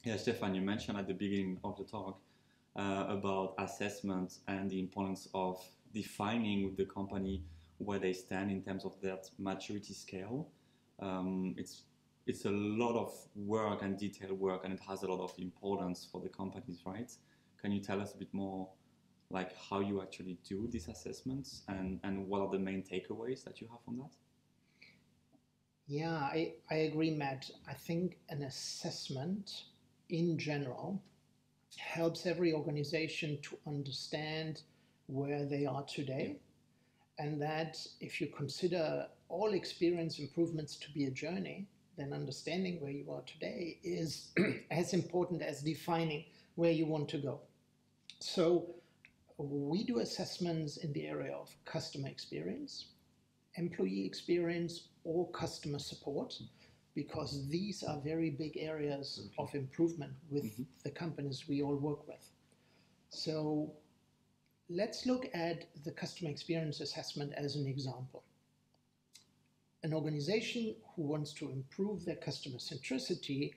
Yeah, Stefan, you mentioned at the beginning of the talk about assessment and the importance of defining with the company where they stand in terms of that maturity scale. Um, it's it's a lot of work and detailed work, and it has a lot of importance for the companies, right? Can you tell us a bit more, like how you actually do these assessments and what are the main takeaways that you have from that? Yeah, I agree, Matt. I think an assessment in general helps every organization to understand where they are Yeah. today. And that if you consider all experience improvements to be a journey, then understanding where you are today is as important as defining where you want to go. So we do assessments in the area of customer experience, employee experience, or customer support, because these are very big areas Absolutely. of improvement with Hmm. the companies we all work with. So let's look at the customer experience assessment as an example. An organization who wants to improve their customer centricity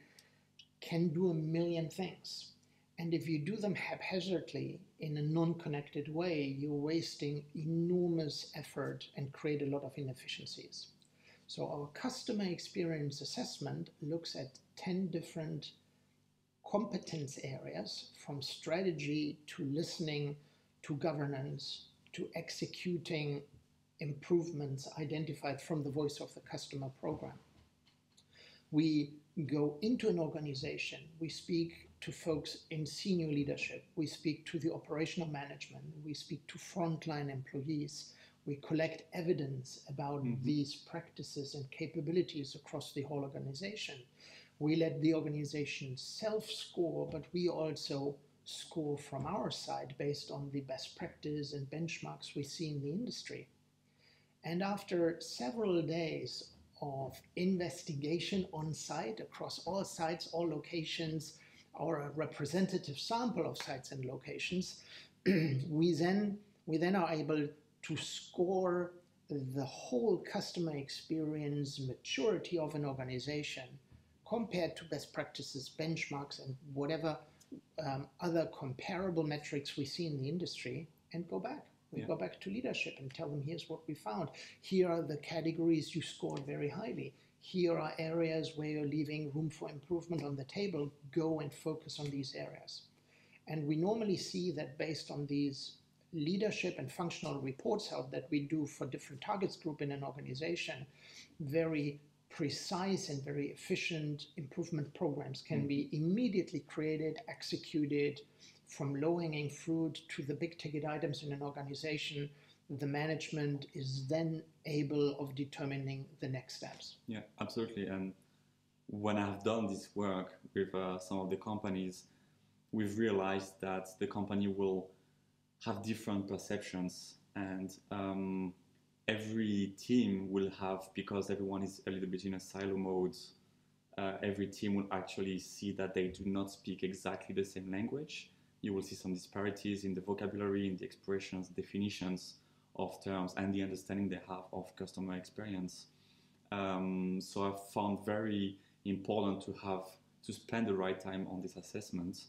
can do a million things. And if you do them haphazardly in a non-connected way, you're wasting enormous effort and create a lot of inefficiencies. So our customer experience assessment looks at 10 different competence areas, from strategy to listening to governance to executing improvements identified from the voice of the customer program. We go into an organization, we speak to folks in senior leadership, we speak to the operational management, we speak to frontline employees, we collect evidence about Hmm. these practices and capabilities across the whole organization. We let the organization self-score, but we also score from our side based on the best practice and benchmarks we see in the industry. And after several days of investigation on site across all sites, all locations, or a representative sample of sites and locations, we then are able to score the whole customer experience maturity of an organization compared to best practices, benchmarks, and whatever other comparable metrics we see in the industry, and go back. We Yeah. go back to leadership and tell them, here's what we found. Here are the categories you scored very highly. Here are areas where you're leaving room for improvement on the table. Go and focus on these areas. And we normally see that based on these leadership and functional reports out that we do for different targets group in an organization, very precise and very efficient improvement programs can Hmm. be immediately created, executed, from low-hanging fruit to the big ticket items in an organization. The management is then able of determining the next steps. Yeah, absolutely. And when I've done this work with some of the companies, we've realized that the company will have different perceptions, and every team will have, because everyone is a little bit in a silo mode, every team will actually see that they do not speak exactly the same language. You will see some disparities in the vocabulary, in the expressions, definitions of terms, and the understanding they have of customer experience. So I've found very important to have to spend the right time on this assessment.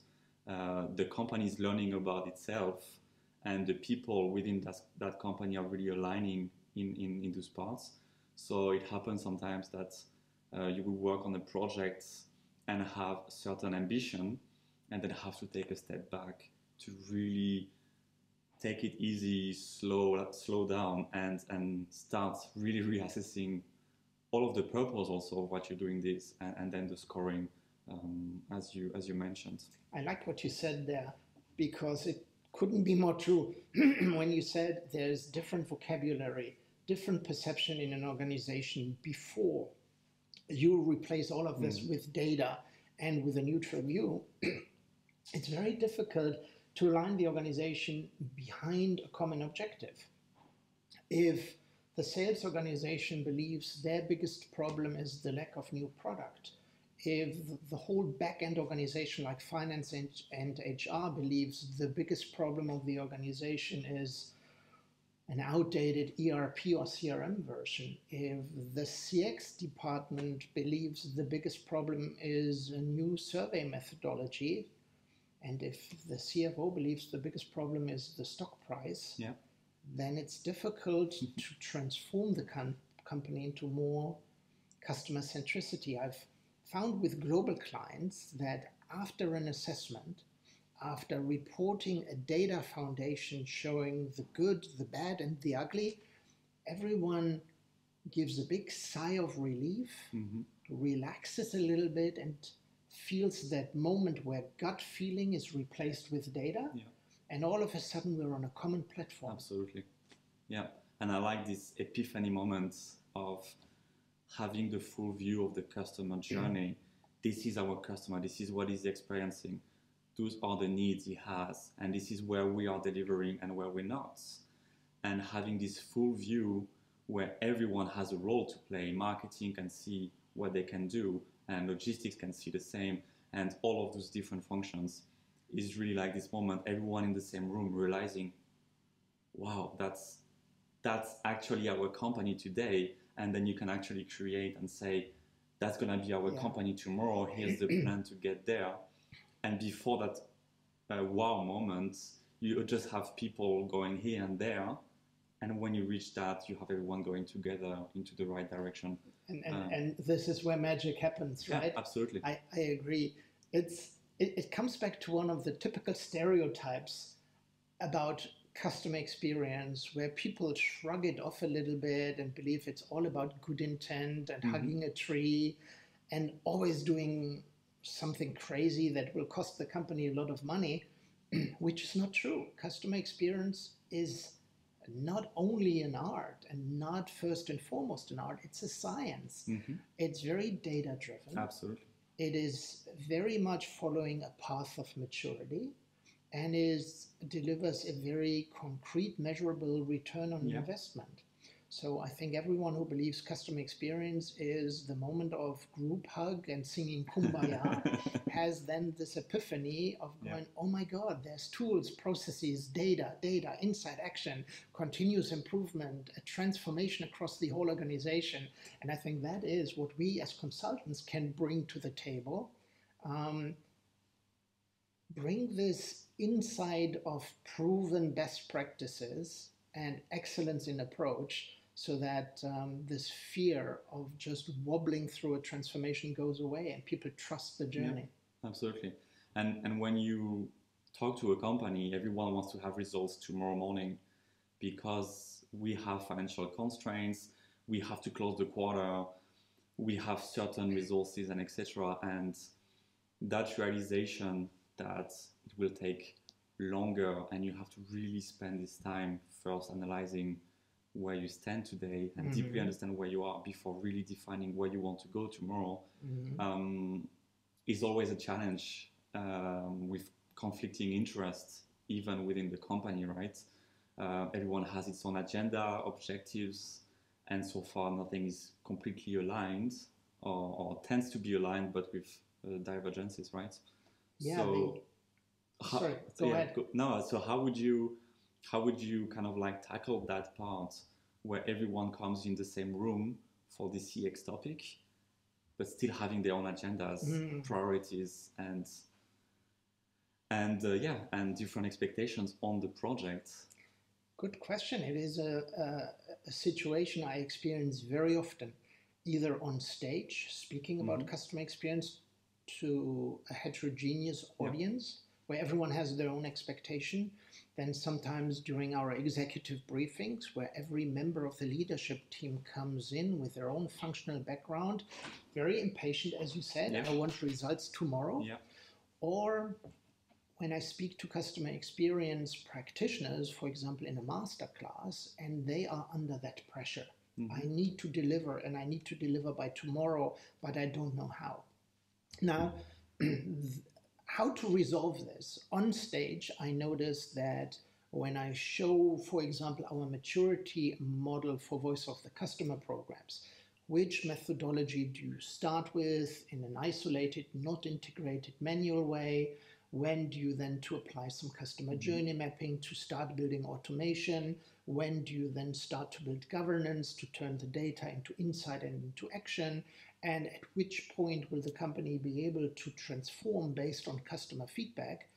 The company is learning about itself, and the people within that company are really aligning in those parts. So it happens sometimes that you will work on a project and have certain ambition, and then have to take a step back to really take it easy, slow down, and start really reassessing all of the purpose also of what you're doing this, and then the scoring, as you mentioned. I like what you said there, because it couldn't be more true when you said there's different vocabulary, different perception in an organization before you replace all of this Mm. with data and with a neutral view. It's very difficult to align the organization behind a common objective. If the sales organization believes their biggest problem is the lack of new product, if the whole back-end organization like finance and HR believes the biggest problem of the organization is an outdated ERP or CRM version. If the CX department believes the biggest problem is a new survey methodology, and if the CFO believes the biggest problem is the stock price, Yeah. then it's difficult to transform the company into more customer centricity. I've found with global clients that after an assessment, after reporting a data foundation showing the good, the bad, and the ugly, everyone gives a big sigh of relief, relaxes a little bit, and feels that moment where gut feeling is replaced with data. Yeah. And all of a sudden we're on a common platform. Absolutely. Yeah. And I like this epiphany moment of having the full view of the customer journey. This is our customer. This is what he's experiencing. Those are the needs he has. And this is where we are delivering and where we're not. And having this full view where everyone has a role to play. Marketing can see what they can do, and logistics can see the same, and all of those different functions is really like this moment, everyone in the same room realizing, wow, that's actually our company today. And then you can actually create and say, that's going to be our company tomorrow. Here's the plan to get there. And before that wow moment, you just have people going here and there. And when you reach that, you have everyone going together into the right direction. And this is where magic happens, right? Yeah, absolutely. I agree. It comes back to one of the typical stereotypes about customer experience, where people shrug it off a little bit and believe it's all about good intent and hugging a tree and always doing something crazy that will cost the company a lot of money, which is not true. Customer experience is not only an art and not first and foremost an art, it's a science. It's very data driven. Absolutely. It is very much following a path of maturity and delivers a very concrete, measurable return on investment. So I think everyone who believes customer experience is the moment of group hug and singing Kumbaya has then this epiphany of going, oh my God, there's tools, processes, data, insight, action, continuous improvement, a transformation across the whole organization. And I think that is what we as consultants can bring to the table. Bring this insight of proven best practices and excellence in approach, so that this fear of just wobbling through a transformation goes away and people trust the journey. Yeah, absolutely. And when you talk to a company, everyone wants to have results tomorrow morning because we have financial constraints, we have to close the quarter, we have certain resources and etc. And that realization that it will take longer and you have to really spend this time first analyzing where you stand today and deeply understand where you are before really defining where you want to go tomorrow is always a challenge with conflicting interests even within the company, right? Everyone has its own agenda, objectives, and so far nothing is completely aligned or tends to be aligned, but with divergences, right? Yeah. So, sorry, go ahead. No, so how would you kind of like tackle that part where everyone comes in the same room for the CX topic, but still having their own agendas, priorities, and different expectations on the project? Good question. It is a situation I experience very often, either on stage, speaking about customer experience to a heterogeneous audience, where everyone has their own expectation. Then sometimes during our executive briefings, where every member of the leadership team comes in with their own functional background, very impatient, as you said, I want results tomorrow. Or when I speak to customer experience practitioners, for example, in a master class, and they are under that pressure. I need to deliver, and I need to deliver by tomorrow, but I don't know how. Now, how to resolve this? On stage, I noticed that when I show, for example, our maturity model for voice of the customer programs, which methodology do you start with in an isolated, not integrated manual way? When do you then to apply some customer journey mapping to start building automation? When do you then start to build governance to turn the data into insight and into action? And at which point will the company be able to transform based on customer feedback?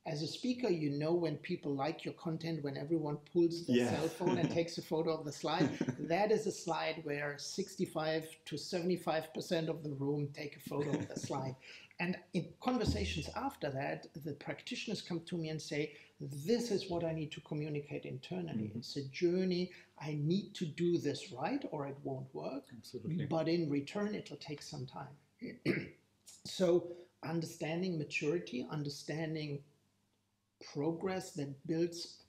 As a speaker, you know when people like your content, when everyone pulls their cell phone and takes a photo of the slide. That is a slide where 65 to 75% of the room take a photo of the slide. And in conversations after that, the practitioners come to me and say, this is what I need to communicate internally. It's a journey. I need to do this right or it won't work. Absolutely. But in return, it'll take some time. So understanding maturity, understanding progress that builds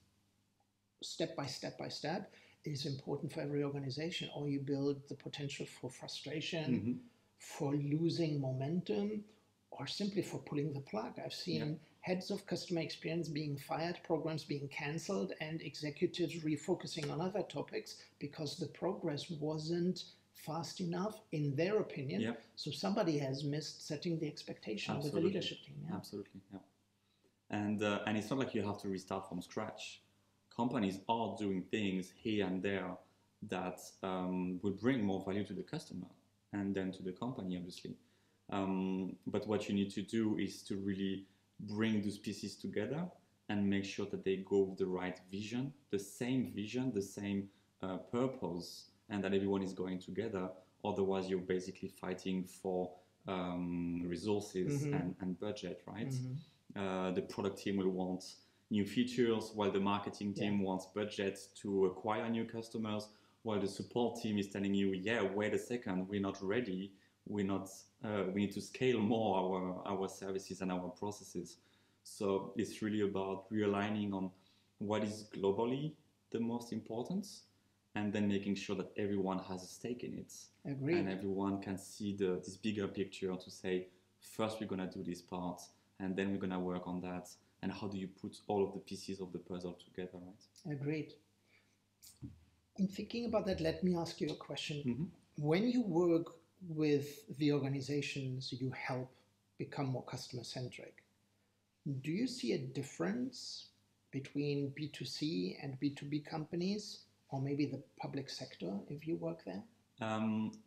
step by step by step is important for every organization, or you build the potential for frustration, for losing momentum, or simply for pulling the plug. I've seen heads of customer experience being fired, programs being canceled, and executives refocusing on other topics because the progress wasn't fast enough in their opinion. So somebody has missed setting the expectation with the leadership team. Absolutely, yeah. And it's not like you have to restart from scratch. Companies are doing things here and there that will bring more value to the customer and then to the company, obviously. But what you need to do is to really bring those pieces together and make sure that they go with the right vision, the same purpose, and that everyone is going together. Otherwise, you're basically fighting for resources and budget, right? The product team will want new features, while the marketing team wants budget to acquire new customers, while the support team is telling you, yeah, wait a second, we're not ready. We need to scale more our services and our processes. So it's really about realigning on what is globally the most important, and then making sure that everyone has a stake in it. Agreed. And everyone can see this bigger picture to say, first we're going to do this part, and then we're going to work on that. And how do you put all of the pieces of the puzzle together, right? Agreed. In thinking about that, let me ask you a question. When you work with the organizations you help become more customer-centric, do you see a difference between B2C and B2B companies, or maybe the public sector if you work there?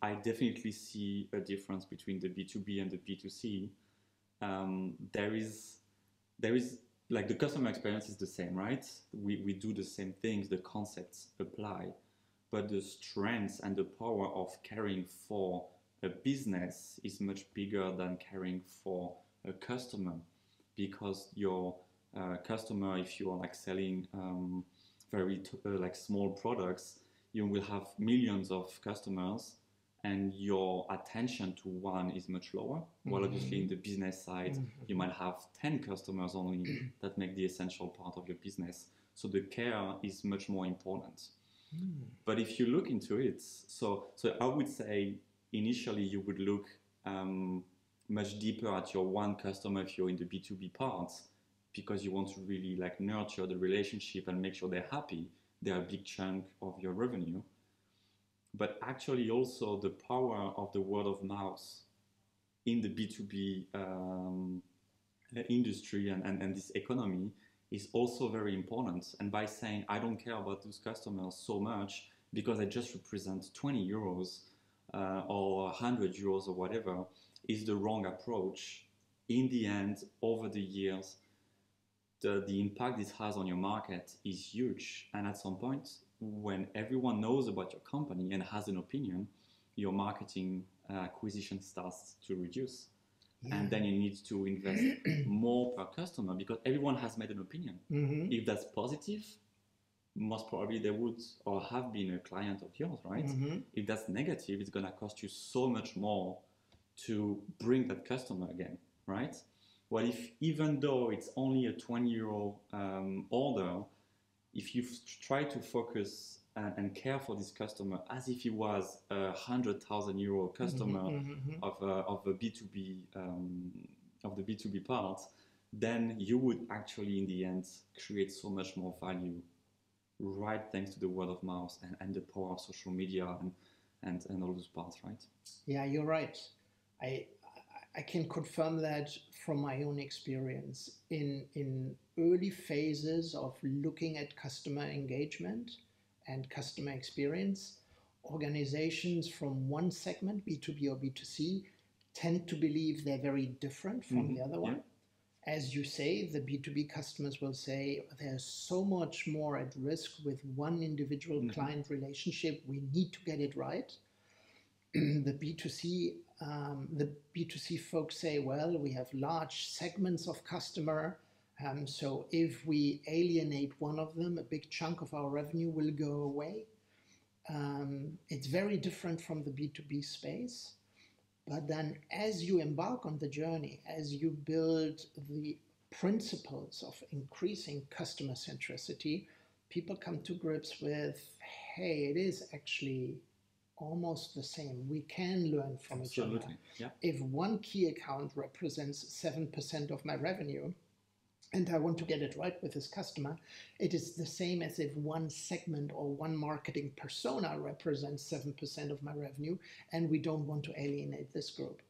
I definitely see a difference between the B2B and the B2C. There is like the customer experience is the same, right? We do the same things, the concepts apply, but the strength and the power of caring for a business is much bigger than caring for a customer, because your customer, if you are like selling very like small products, you will have millions of customers and your attention to one is much lower. While obviously in the business side, you might have 10 customers only that make the essential part of your business. So the care is much more important. But if you look into it, so I would say initially you would look much deeper at your one customer if you're in the B2B parts, because you want to really like nurture the relationship and make sure they're happy. They're a big chunk of your revenue. But actually also the power of the word of mouth in the B2B industry and this economy is also very important. And by saying, I don't care about those customers so much because I just represent 20 euros or 100 euros or whatever, is the wrong approach. In the end, over the years, the impact this has on your market is huge. And at some point, when everyone knows about your company and has an opinion, your marketing acquisition starts to reduce. And then you need to invest more per customer because everyone has made an opinion. If that's positive, most probably they would or have been a client of yours, right? If that's negative, it's going to cost you so much more to bring that customer again, right? Well, if even though it's only a 20 euro order, if you try to focus and care for this customer as if he was a 100,000 euro customer of a B2B of the B2B part, then you would actually in the end create so much more value, right? Thanks to the word of mouth and the power of social media and all those parts, right? Yeah, you're right. I can confirm that from my own experience. In early phases of looking at customer engagement and customer experience, organizations from one segment, B2B or B2C, tend to believe they're very different from the other one. Yeah. As you say, the B2B customers will say there's so much more at risk with one individual client relationship. We need to get it right. The B2C folks say, well, we have large segments of customer, so if we alienate one of them, a big chunk of our revenue will go away. It's very different from the B2B space. But then as you embark on the journey, as you build the principles of increasing customer centricity, people come to grips with, hey, it is actually almost the same. We can learn from each other. Yeah. If one key account represents 7% of my revenue, and I want to get it right with this customer, it is the same as if one segment or one marketing persona represents 7% of my revenue, and we don't want to alienate this group.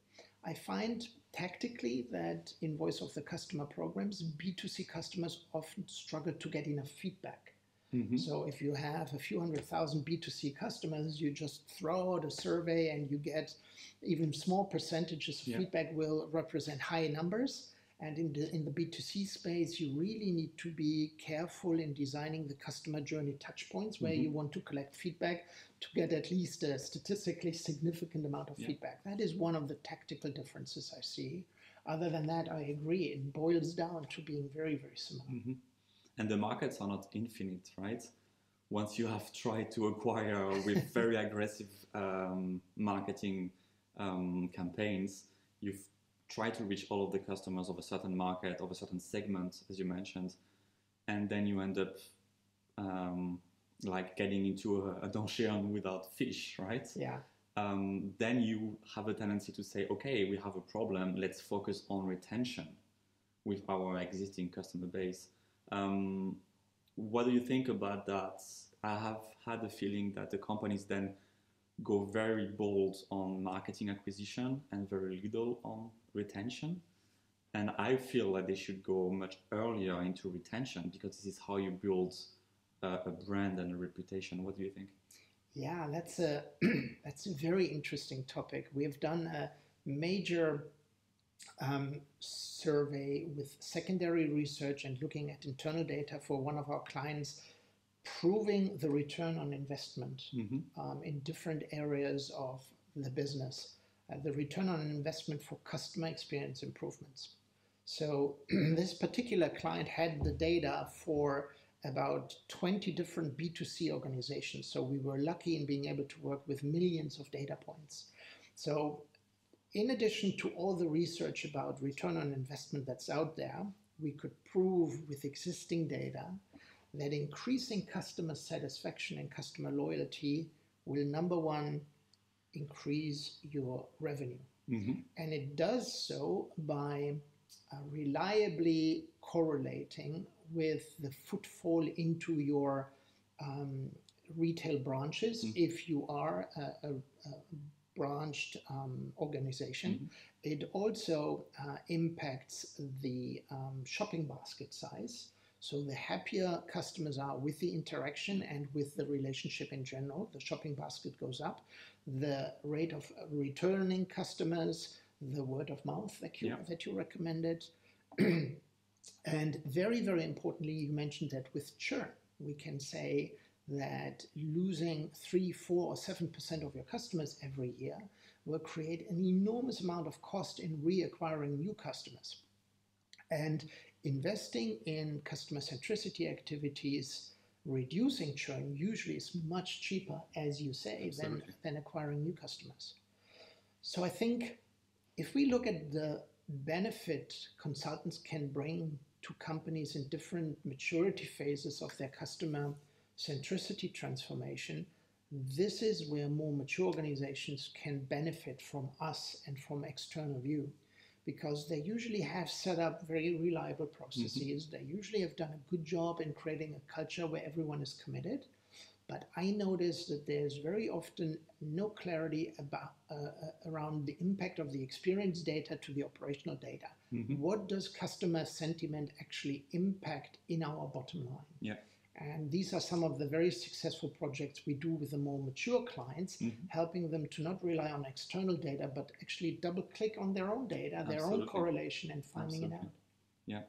I find tactically that in voice of the customer programs, B2C customers often struggle to get enough feedback. So if you have a few 100,000 B2C customers, you just throw out a survey and you get even small percentages of feedback will represent high numbers. And in the B2C space, you really need to be careful in designing the customer journey touch points where you want to collect feedback to get at least a statistically significant amount of feedback. That is one of the tactical differences I see. Other than that, I agree. It boils down to being very, very similar. And the markets are not infinite, right? Once you have tried to acquire with very aggressive marketing campaigns, you've tried to reach all of the customers of a certain market, of a certain segment, as you mentioned, and then you end up like getting into an ocean without fish, right? Yeah. Then you have a tendency to say, okay, we have a problem, let's focus on retention with our existing customer base. What do you think about that? I have had the feeling that the companies then go very bold on marketing acquisition and very little on retention. And I feel that they should go much earlier into retention because this is how you build a brand and a reputation. What do you think? Yeah, that's a very interesting topic. We have done a major survey with secondary research and looking at internal data for one of our clients, proving the return on investment in different areas of the business, the return on investment for customer experience improvements. So this particular client had the data for about 20 different B2C organizations. So we were lucky in being able to work with millions of data points. So in addition to all the research about return on investment that's out there, we could prove with existing data that increasing customer satisfaction and customer loyalty will, number one, increase your revenue. And it does so by reliably correlating with the footfall into your retail branches if you are a branched organization. It also impacts the shopping basket size. So the happier customers are with the interaction and with the relationship in general, the shopping basket goes up. The rate of returning customers, the word of mouth that you recommended. And very, very importantly, you mentioned that with churn, we can say that losing 3, 4, or 7% of your customers every year will create an enormous amount of cost in reacquiring new customers. And investing in customer centricity activities, reducing churn usually is much cheaper, as you say, than acquiring new customers. So I think if we look at the benefit consultants can bring to companies in different maturity phases of their customer centricity transformation, this is where more mature organizations can benefit from us and from external view, because they usually have set up very reliable processes. They usually have done a good job in creating a culture where everyone is committed. But I notice that there's very often no clarity about around the impact of the experience data to the operational data. What does customer sentiment actually impact in our bottom line? Yeah. And these are some of the very successful projects we do with the more mature clients, helping them to not rely on external data, but actually double click on their own data, their own correlation, and finding it out. Yeah.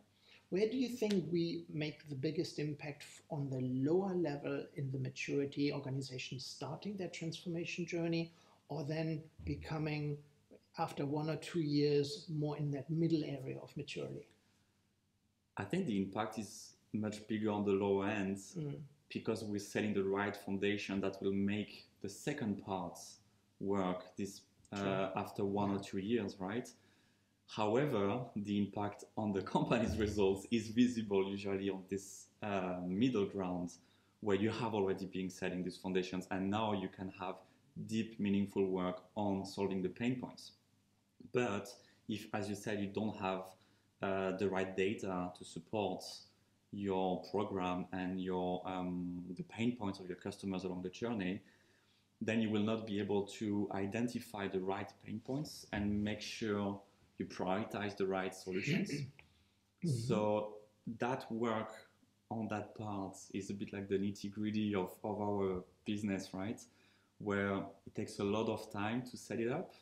Where do you think we make the biggest impact on the lower level in the maturity organization starting their transformation journey, or then becoming, after 1 or 2 years, more in that middle area of maturity? I think the impact is much bigger on the lower end because we're setting the right foundation that will make the second parts work this after 1 or 2 years, right? However, the impact on the company's results is visible usually on this middle ground where you have already been setting these foundations, and now you can have deep, meaningful work on solving the pain points. But if, as you said, you don't have the right data to support your program and your the pain points of your customers along the journey, then you will not be able to identify the right pain points and make sure you prioritize the right solutions. So that work on that part is a bit like the nitty-gritty of our business, right? Where it takes a lot of time to set it up,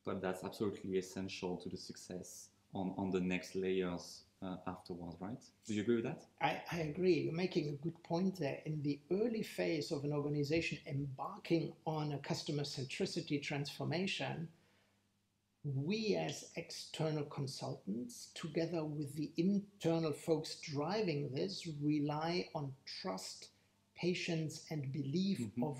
but that's absolutely essential to the success on the next layers afterwards, right? Do you agree with that? I agree. You're making a good point there. In the early phase of an organization embarking on a customer centricity transformation, we as external consultants, together with the internal folks driving this, rely on trust, patience, and belief of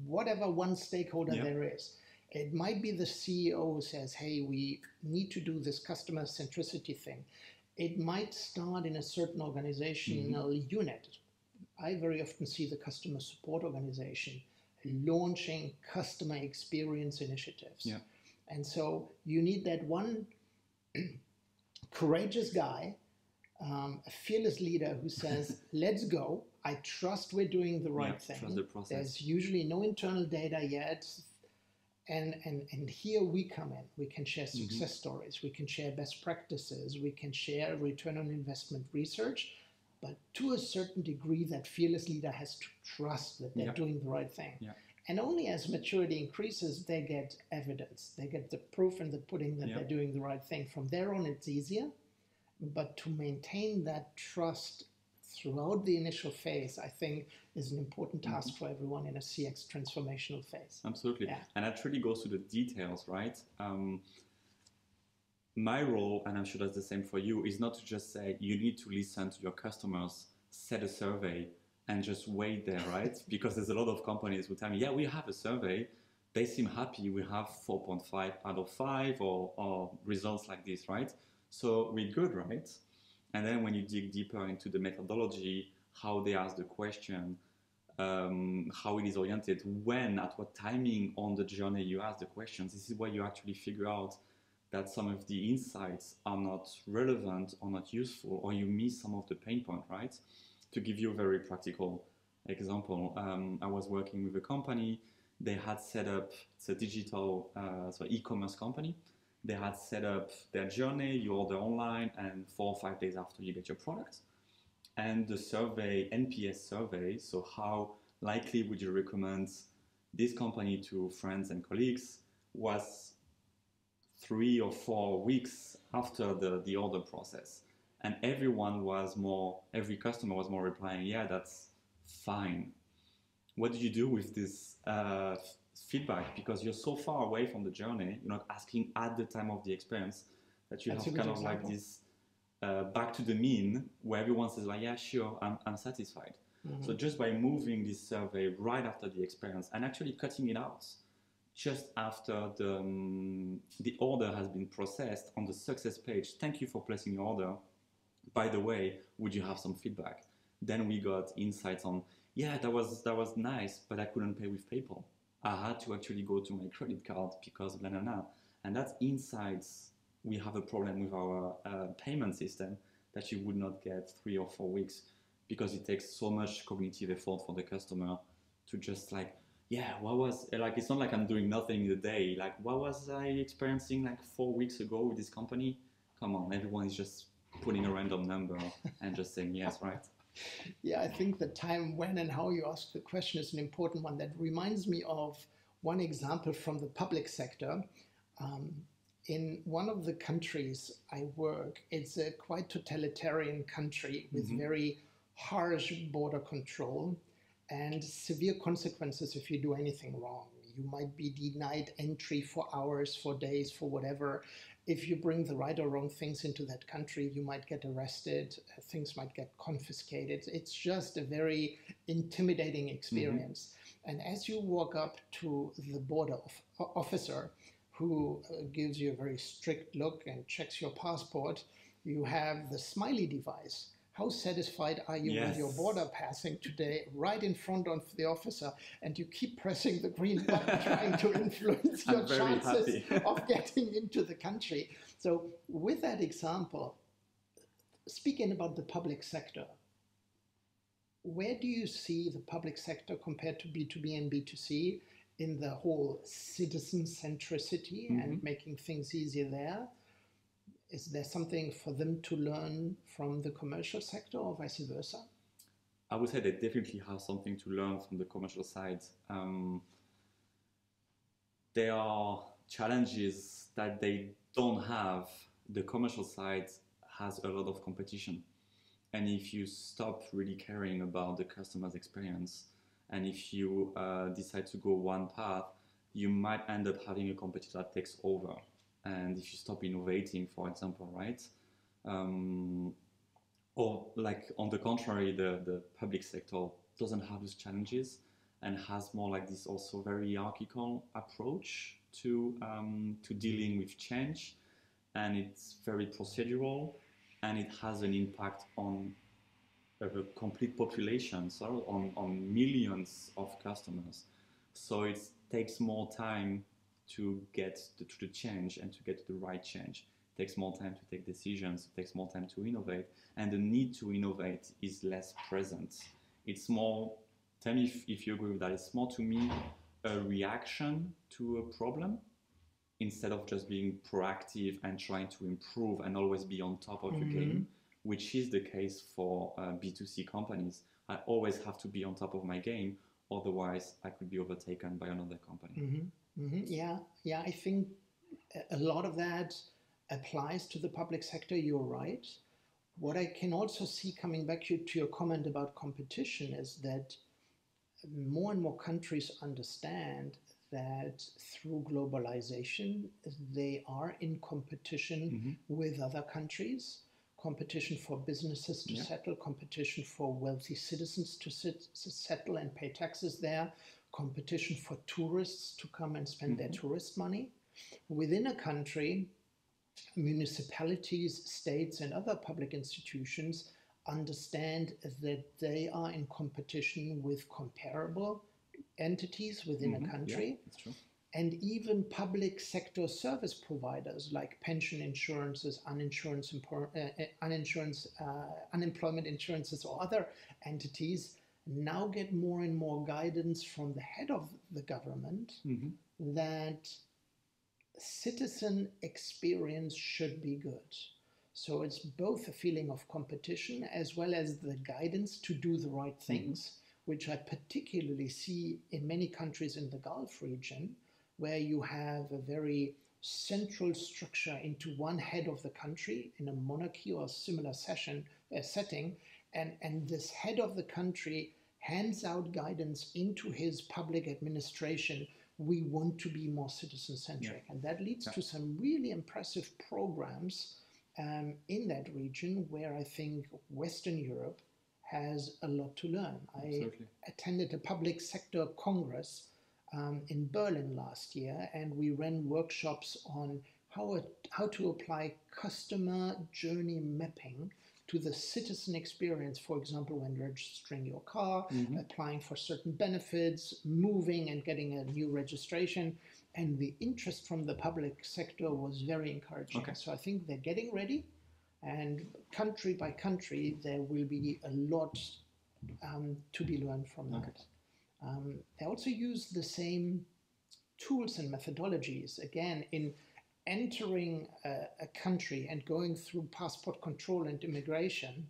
whatever one stakeholder there is. It might be the CEO who says, hey, we need to do this customer centricity thing. It might start in a certain organizational unit. I very often see the customer support organization launching customer experience initiatives. Yeah. And so you need that one courageous guy, a fearless leader who says, let's go. I trust we're doing the right thing. Trust the process. There's usually no internal data yet. And here we come in. We can share success stories. We can share best practices. We can share return on investment research. But to a certain degree, that fearless leader has to trust that they're doing the right thing. Yeah. And only as maturity increases, they get evidence. They get the proof in the pudding that they're doing the right thing. From there on, it's easier. But to maintain that trust throughout the initial phase, I think, is an important task for everyone in a CX transformational phase. Absolutely. Yeah. And that really goes to the details, right? My role, and I'm sure that's the same for you, is not to just say you need to listen to your customers, set a survey, and just wait there, right? Because there's a lot of companies who tell me, yeah, we have a survey. They seem happy. We have 4.5 out of 5 or results like this, right? So we're good, right? And then when you dig deeper into the methodology, how they ask the question, how it is oriented, when, at what timing on the journey you ask the questions, this is where you actually figure out that some of the insights are not relevant or not useful, or you miss some of the pain point, right? To give you a very practical example, I was working with a company. They had set up, it's a digital e-commerce company. They had set up their journey, you order online, and 4 or 5 days after you get your product. And the survey, NPS survey, so how likely would you recommend this company to friends and colleagues, was 3 or 4 weeks after the order process. And every customer was more replying, yeah, that's fine. What do you do with this feedback? Because you're so far away from the journey, you're not asking at the time of the experience, that you have kind of like this back to the mean where everyone says, like, yeah, sure, I'm satisfied. So just by moving this survey right after the experience and actually cutting it out just after the order has been processed on the success page, thank you for placing your order. By the way, would you have some feedback? Then we got insights on, yeah, that was nice, but I couldn't pay with PayPal. I had to actually go to my credit card because blah, blah, blah. And that's insights. We have a problem with our payment system that you would not get 3 or 4 weeks because it takes so much cognitive effort for the customer to just like, yeah, what was like, it's not like I'm doing nothing in the day. Like, what was I experiencing like 4 weeks ago with this company? Come on, everyone is just putting a random number and just saying yes, right? Yeah, I think the time when and how you ask the question is an important one. That reminds me of one example from the public sector. In one of the countries I work, it's a quite totalitarian country with very harsh border control and severe consequences if you do anything wrong. You might be denied entry for hours, for days, for whatever. If you bring the right or wrong things into that country, you might get arrested, things might get confiscated. It's just a very intimidating experience. And as you walk up to the border officer, who gives you a very strict look and checks your passport, you have the smiley device. How satisfied are you with your border passing today, right in front of the officer, and you keep pressing the green button trying to influence your chances of getting into the country. So with that example, speaking about the public sector, where do you see the public sector compared to B2B and B2C in the whole citizen centricity and making things easier there? Is there something for them to learn from the commercial sector or vice versa? I would say they definitely have something to learn from the commercial side. There are challenges that they don't have. The commercial side has a lot of competition. And if you stop really caring about the customer's experience, and if you decide to go one path, you might end up having a competitor that takes over. And if you stop innovating, for example, right? Or like on the contrary, the public sector doesn't have those challenges and has more like this also very hierarchical approach to dealing with change. And it's very procedural, and it has an impact on a complete population, so on millions of customers. So it takes more time to get to the change and to get to the right change. It takes more time to take decisions, it takes more time to innovate, and the need to innovate is less present. It's more, tell me if you agree with that, it's more to me a reaction to a problem instead of just being proactive and trying to improve and always be on top of your game, which is the case for B2C companies. I always have to be on top of my game, otherwise I could be overtaken by another company. Yeah, I think a lot of that applies to the public sector, you're right. What I can also see, coming back to your comment about competition, is that more and more countries understand that through globalization, they are in competition with other countries. Competition for businesses to settle, competition for wealthy citizens to settle and pay taxes there, competition for tourists to come and spend their tourist money. Within a country, municipalities, states, and other public institutions understand that they are in competition with comparable entities within a country. Yeah, that's true. And even public sector service providers like pension insurances, unemployment insurances, or other entities now get more and more guidance from the head of the government that citizen experience should be good. So it's both a feeling of competition as well as the guidance to do the right things, which I particularly see in many countries in the Gulf region, where you have a very central structure into one head of the country in a monarchy or similar setting, and this head of the country hands out guidance into his public administration. We want to be more citizen-centric, and that leads to some really impressive programs in that region, where I think Western Europe has a lot to learn. Absolutely. I attended a public sector congress in Berlin last year, and we ran workshops on how to apply customer journey mapping to the citizen experience, for example, when registering your car, applying for certain benefits, moving and getting a new registration. And the interest from the public sector was very encouraging. So I think they're getting ready, and country by country, there will be a lot to be learned from that. They also use the same tools and methodologies. Again, in entering a country and going through passport control and immigration,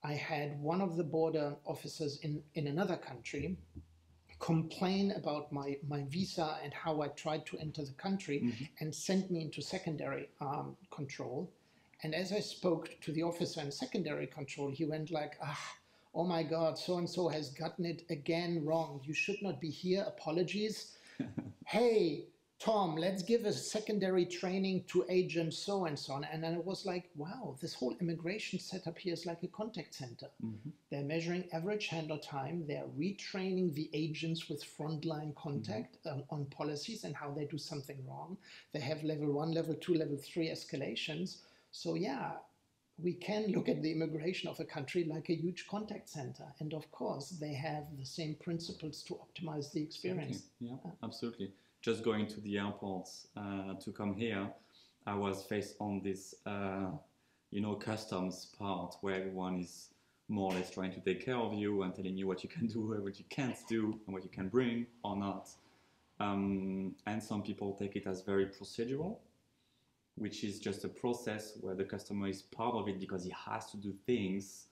I had one of the border officers in another country complain about my visa and how I tried to enter the country, and sent me into secondary control. And as I spoke to the officer in secondary control, he went like, oh my God, so-and-so has gotten it again wrong. You should not be here. Apologies. Hey, Tom, let's give a secondary training to agent so-and-so. And then it was like, wow, this whole immigration setup here is like a contact center. They're measuring average handle time. They're retraining the agents with frontline contact on policies and how they do something wrong. They have level 1, level 2, level 3 escalations. So yeah, we can look at the immigration of a country like a huge contact center. And of course, they have the same principles to optimize the experience. Yeah, absolutely. Just going to the airports to come here, I was faced on this, customs part where everyone is more or less trying to take care of you and telling you what you can do and what you can't do and what you can bring or not. And some people take it as very procedural, which is just a process where the customer is part of it because he has to do things.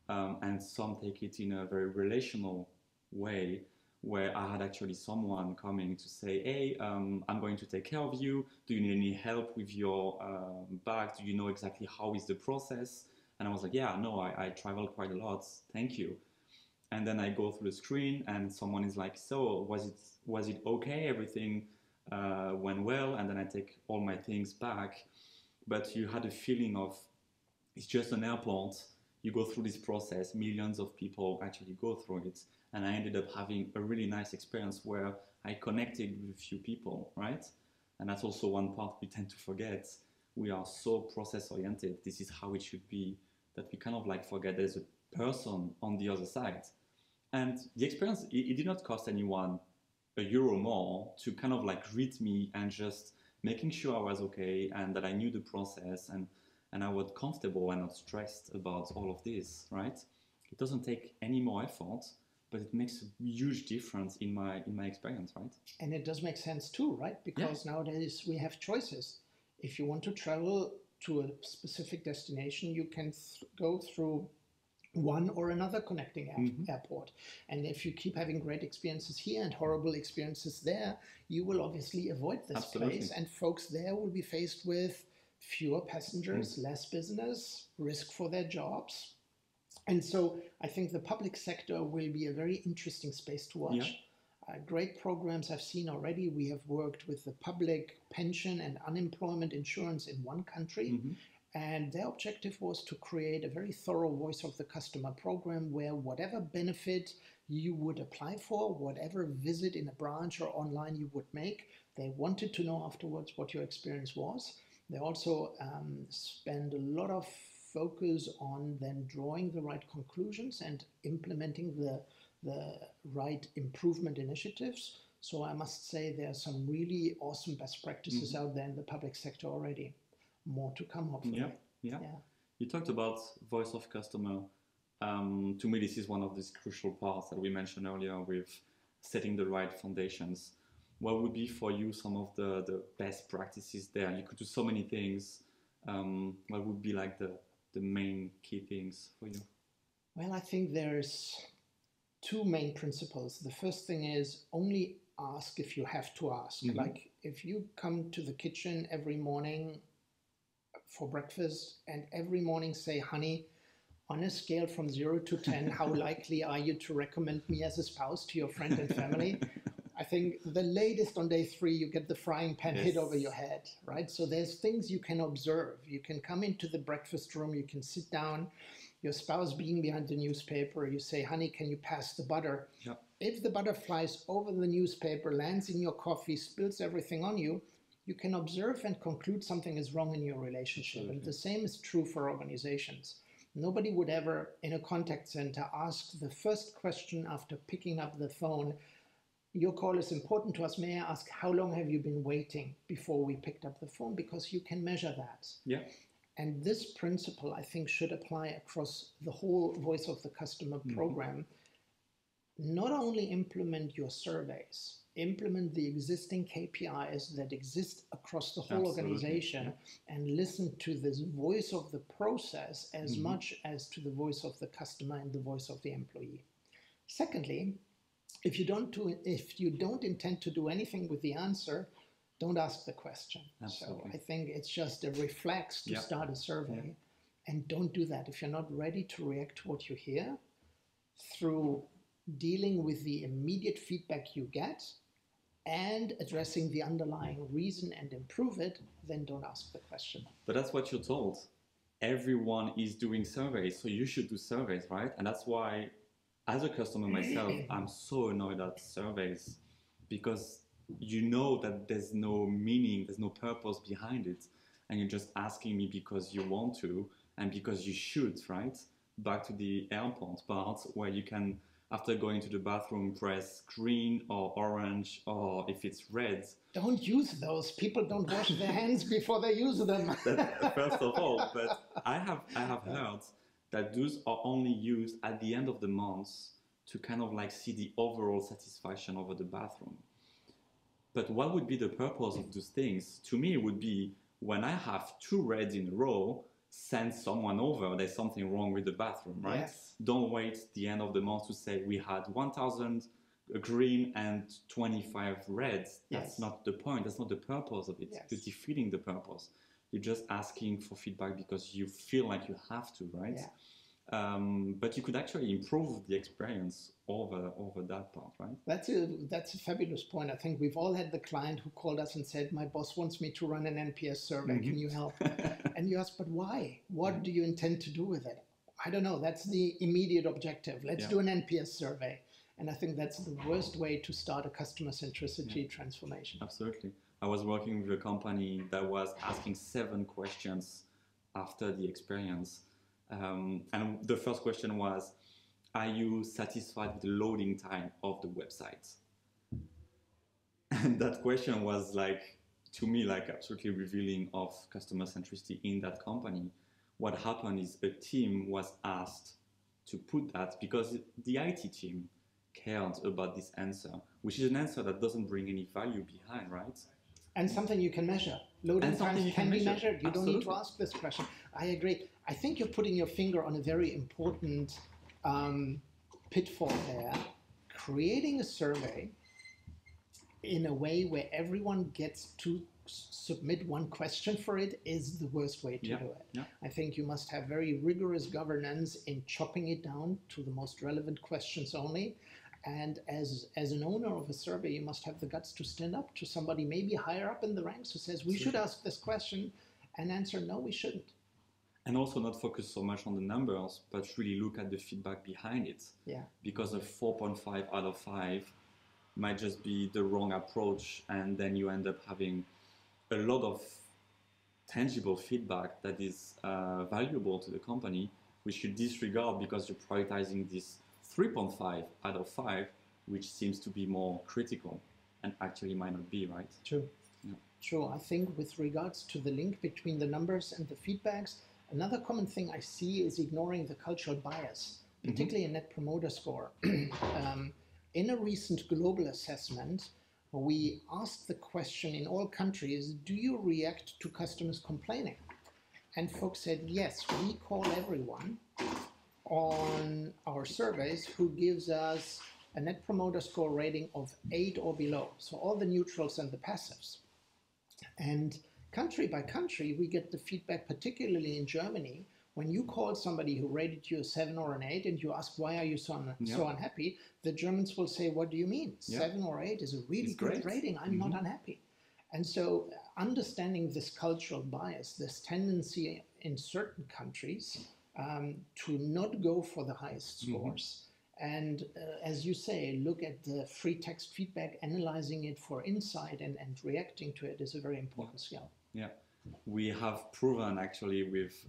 And some take it in a very relational way, where I had actually someone coming to say, hey, I'm going to take care of you. Do you need any help with your bag? Do you know exactly how is the process? And I was like, yeah, no, I travel quite a lot. Thank you. And then I go through the screen and someone is like, so was it okay? Everything went well? And then I take all my things back. But you had a feeling of, it's just an airport. You go through this process. Millions of people actually go through it. And I ended up having a really nice experience where I connected with a few people, right? And that's also one part we tend to forget. We are so process-oriented. This is how it should be, that we kind of like forget there's a person on the other side. And the experience, it did not cost anyone €1 more to kind of like greet me and just making sure I was okay and that I knew the process and I was comfortable and not stressed about all of this, right? It doesn't take any more effort, but it makes a huge difference in my experience, right? And it does make sense too, right? Because nowadays we have choices. If you want to travel to a specific destination, you can go through one or another connecting airport. And if you keep having great experiences here and horrible experiences there, you will obviously avoid this place. And folks there will be faced with fewer passengers, less business, risk for their jobs. And so I think the public sector will be a very interesting space to watch. Great programs I've seen already. We have worked with the public pension and unemployment insurance in one country. And their objective was to create a very thorough voice of the customer program where whatever benefit you would apply for, whatever visit in a branch or online you would make, they wanted to know afterwards what your experience was. They also spend a lot of focus on then drawing the right conclusions and implementing the right improvement initiatives. So I must say there are some really awesome best practices out there in the public sector already. More to come, hopefully. Yeah. You talked about voice of customer. To me, this is one of these crucial parts that we mentioned earlier with setting the right foundations. What would be for you some of the best practices there? You could do so many things. What would be like the main key things for you? Well, I think there's two main principles. The first thing is only ask if you have to ask. Like if you come to the kitchen every morning for breakfast and every morning say, honey, on a scale from 0 to 10, how likely are you to recommend me as a spouse to your friend and family? I think the latest on day 3, you get the frying pan hit over your head, right? So there's things you can observe. You can come into the breakfast room, you can sit down, your spouse being behind the newspaper, you say, honey, can you pass the butter? If the butter flies over the newspaper, lands in your coffee, spills everything on you, you can observe and conclude something is wrong in your relationship. And the same is true for organizations. Nobody would ever, in a contact center, ask the first question after picking up the phone, your call is important to us. May I ask, how long have you been waiting before we picked up the phone? Because you can measure that. And this principle, I think, should apply across the whole voice of the customer program. not only implement your surveys, implement the existing KPIs that exist across the whole organization, and listen to this voice of the process as much as to the voice of the customer and the voice of the employee. Secondly, if you don't intend to do anything with the answer, don't ask the question. Absolutely. So I think it's just a reflex to start a survey, and don't do that if you're not ready to react to what you hear through dealing with the immediate feedback you get and addressing the underlying reason and improve it. Then don't ask the question. But that's what you're told. Everyone is doing surveys, so you should do surveys, right? And that's why, as a customer myself, I'm so annoyed at surveys, because you know that there's no meaning, there's no purpose behind it, and you're just asking me because you want to and because you should, right? Back to the airport part, where you can, after going to the bathroom, press green or orange, or if it's red. Don't use those. People don't wash their hands before they use them. First of all, but I have heard that those are only used at the end of the month to kind of like see the overall satisfaction over the bathroom. But what would be the purpose of those things? To me, it would be when I have 2 reds in a row, send someone over, there's something wrong with the bathroom, right? Yes. Don't wait the end of the month to say we had 1,000 green and 25 reds. That's not the point. That's not the purpose of it. Yes. You're defeating the purpose. You're just asking for feedback because you feel like you have to, right? Yeah. But you could actually improve the experience over that part, right? That's a fabulous point. I think we've all had the client who called us and said, my boss wants me to run an NPS survey. Can you help? And you ask, but why? What do you intend to do with it? I don't know. That's the immediate objective. Let's do an NPS survey. And I think that's the worst way to start a customer centricity transformation. Absolutely. I was working with a company that was asking 7 questions after the experience. And the first question was, are you satisfied with the loading time of the website? And that question was like, to me, like absolutely revealing of customer centricity in that company. What happened is a team was asked to put that because the IT team cared about this answer, which is an answer that doesn't bring any value behind, right? And something you can measure. Loading times can be measured. You don't need to ask this question. I agree. I think you're putting your finger on a very important pitfall there. Creating a survey in a way where everyone gets to submit one question for it is the worst way to do it. Yeah. I think you must have very rigorous governance in chopping it down to the most relevant questions only. And as an owner of a survey, you must have the guts to stand up to somebody maybe higher up in the ranks who says, we should ask this question, and answer, no, we shouldn't. And also not focus so much on the numbers, but really look at the feedback behind it. Yeah. Because a 4.5 out of 5 might just be the wrong approach, and then you end up having a lot of tangible feedback that is valuable to the company, which you disregard because you're prioritizing this 3.5 out of 5, which seems to be more critical and actually might not be, right? True. Yeah. True. I think with regards to the link between the numbers and the feedbacks, another common thing I see is ignoring the cultural bias, particularly in Net Promoter Score. In a recent global assessment, we asked the question in all countries, do you react to customers complaining? And folks said, yes, we call everyone on our surveys who gives us a Net Promoter Score rating of 8 or below. So all the neutrals and the passives. And country by country, we get the feedback, particularly in Germany, when you call somebody who rated you a 7 or an 8 and you ask, why are you so unhappy? The Germans will say, what do you mean? 7 or 8 is a really good rating. I'm not unhappy. And so understanding this cultural bias, this tendency in certain countries to not go for the highest scores. And as you say, look at the free text feedback, analyzing it for insight and reacting to it is a very important skill. Yeah, we have proven actually with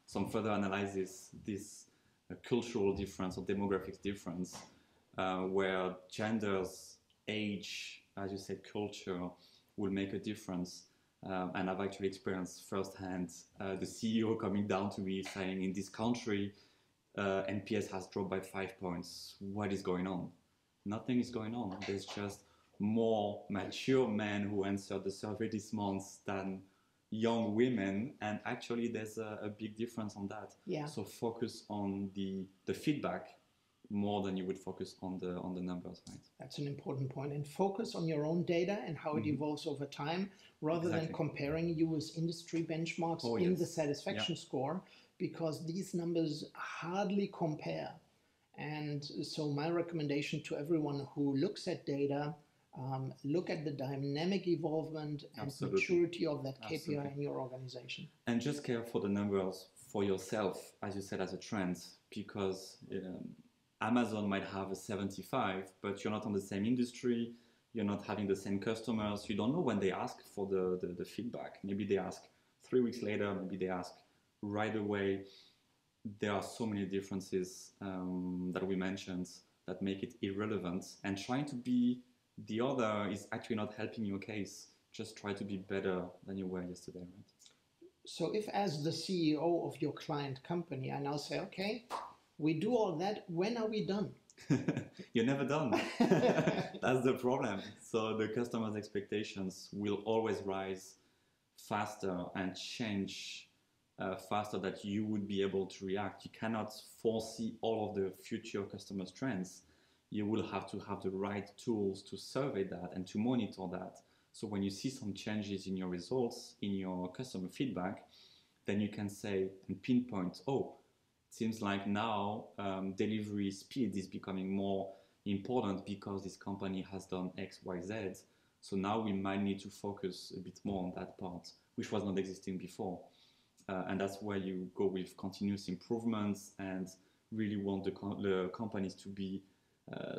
some further analysis this cultural difference or demographic difference where genders, age, as you said, culture will make a difference. And I've actually experienced firsthand the CEO coming down to me saying, in this country, NPS has dropped by 5 points. What is going on? Nothing is going on. There's just more mature men who answered the survey this month than young women, and actually there's a big difference on that. Yeah. So focus on the feedback more than you would focus on the numbers, right? That's an important point. And focus on your own data and how it evolves over time, rather than comparing you with industry benchmarks in the satisfaction score, because these numbers hardly compare. And so my recommendation to everyone who looks at data, look at the dynamic evolvement and maturity of that KPI in your organization. And just care for the numbers for yourself, as you said, as a trend, because Amazon might have a 75, but you're not on the same industry, you're not having the same customers, you don't know when they ask for the feedback. Maybe they ask 3 weeks later, maybe they ask right away. There are so many differences that we mentioned that make it irrelevant, and trying to be the other is actually not helping your case. Just try to be better than you were yesterday, right? So if, as the CEO of your client company, I now say, okay, we do all that, when are we done? You're never done. That's the problem. So the customer's expectations will always rise faster and change faster that you would be able to react. You cannot foresee all of the future customers' trends. You will have to have the right tools to survey that and to monitor that. So when you see some changes in your results, in your customer feedback, then you can say and pinpoint, oh, it seems like now delivery speed is becoming more important because this company has done X, Y, Z. So now we might need to focus a bit more on that part, which was not existing before. And that's where you go with continuous improvements and really want the companies to be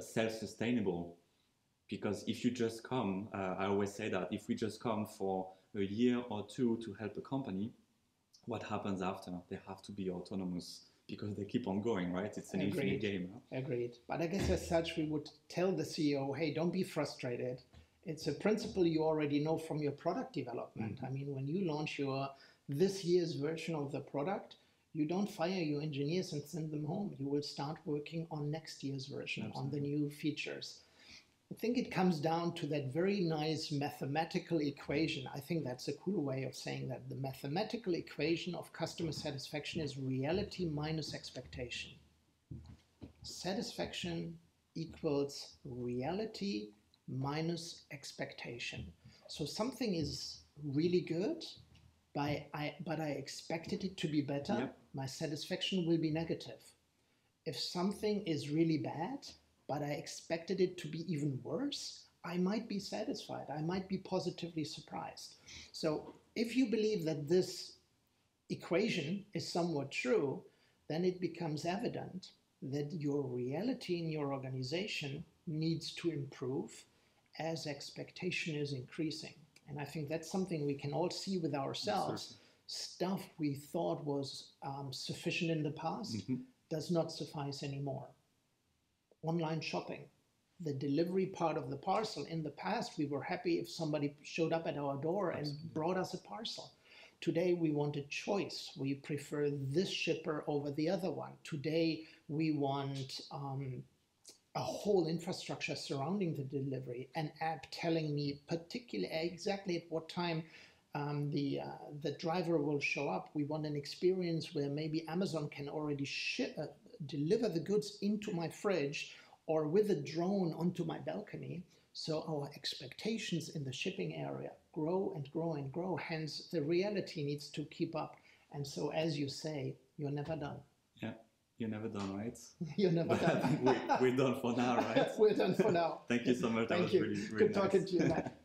self-sustainable. Because if you just come, I always say that if we just come for a year or two to help a company, what happens after? They have to be autonomous because they keep on going, right? It's an infinite game. Huh? Agreed. But I guess as such, we would tell the CEO, hey, don't be frustrated. It's a principle you already know from your product development. I mean, when you launch this year's version of the product, you don't fire your engineers and send them home. You will start working on next year's version, on the new features. I think it comes down to that very nice mathematical equation. I think that's a cool way of saying that. The mathematical equation of customer satisfaction is reality minus expectation. Satisfaction equals reality minus expectation. So something is really good, but I expected it to be better. My satisfaction will be negative. If something is really bad, but I expected it to be even worse, I might be satisfied. I might be positively surprised. So if you believe that this equation is somewhat true, then it becomes evident that your reality in your organization needs to improve as expectation is increasing. And I think that's something we can all see with ourselves. Stuff we thought was sufficient in the past does not suffice anymore. Online shopping, the delivery part of the parcel. In the past, we were happy if somebody showed up at our door and brought us a parcel. Today, we want a choice. We prefer this shipper over the other one. Today, we want a whole infrastructure surrounding the delivery, an app telling me particularly exactly at what time the driver will show up. We want an experience where maybe Amazon can already deliver the goods into my fridge or with a drone onto my balcony. So our expectations in the shipping area grow and grow and grow. Hence, the reality needs to keep up. And so, as you say, you're never done. Yeah, you're never done, right? You're never done. We're done for now, right? We're done for now. Thank you so much. Thank you. Good talking to you, Matt.